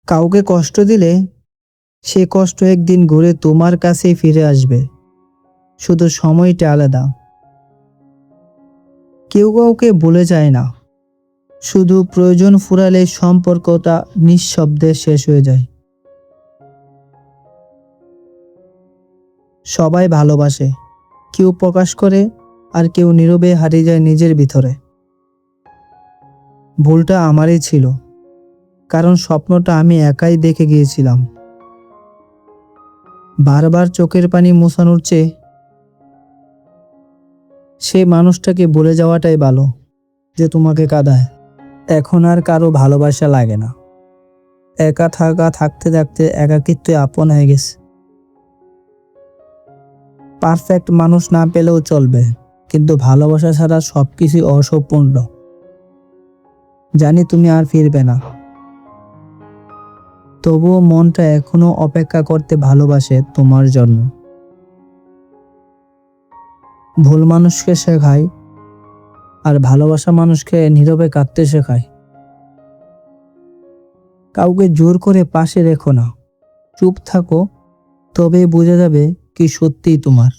কাউকে কষ্ট দিলে সে কষ্ট একদিন ঘুরে তোমার কাছেই ফিরে আসবে, শুধু সময়টা আলাদা। কেউ কাউকে ভুলে যায় না, শুধু প্রয়োজন ফুরালে সম্পর্কটা নিঃশব্দে শেষ হয়ে যায়। সবাই ভালোবাসে, কেউ প্রকাশ করে আর কেউ নীরবে হারিয়ে যায় নিজের ভিতরে। ভুলটা আমারই ছিল, কারণ স্বপ্নটা আমি একাই দেখে গিয়েছিলাম। বারবার চোখের পানি মোছানোর চেয়ে সেই মানুষটাকে ভুলে যাওয়াটাই ভালো, যে তোমাকে কাঁদায়। এখন আর কারো ভালোবাসা লাগে না, একা থাকতে থাকতে একাকিত্বে আপন হয়ে গেছে। পারফেক্ট মানুষ না পেলেও চলবে, কিন্তু ভালোবাসা ছাড়া সবকিছু অসম্পূর্ণ। জানি তুমি আর ফিরবে না, তবুও মনটা এখনো অপেক্ষা করতে ভালোবাসে তোমার জন্য। ভুল মানুষকে শেখায়, আর ভালোবাসা মানুষকে নীরবে কাঁদতে শেখায়। কাউকে জোর করে পাশে রেখো না, চুপ থাকো, তবেই বোঝা যাবে কি সত্যিই তোমার।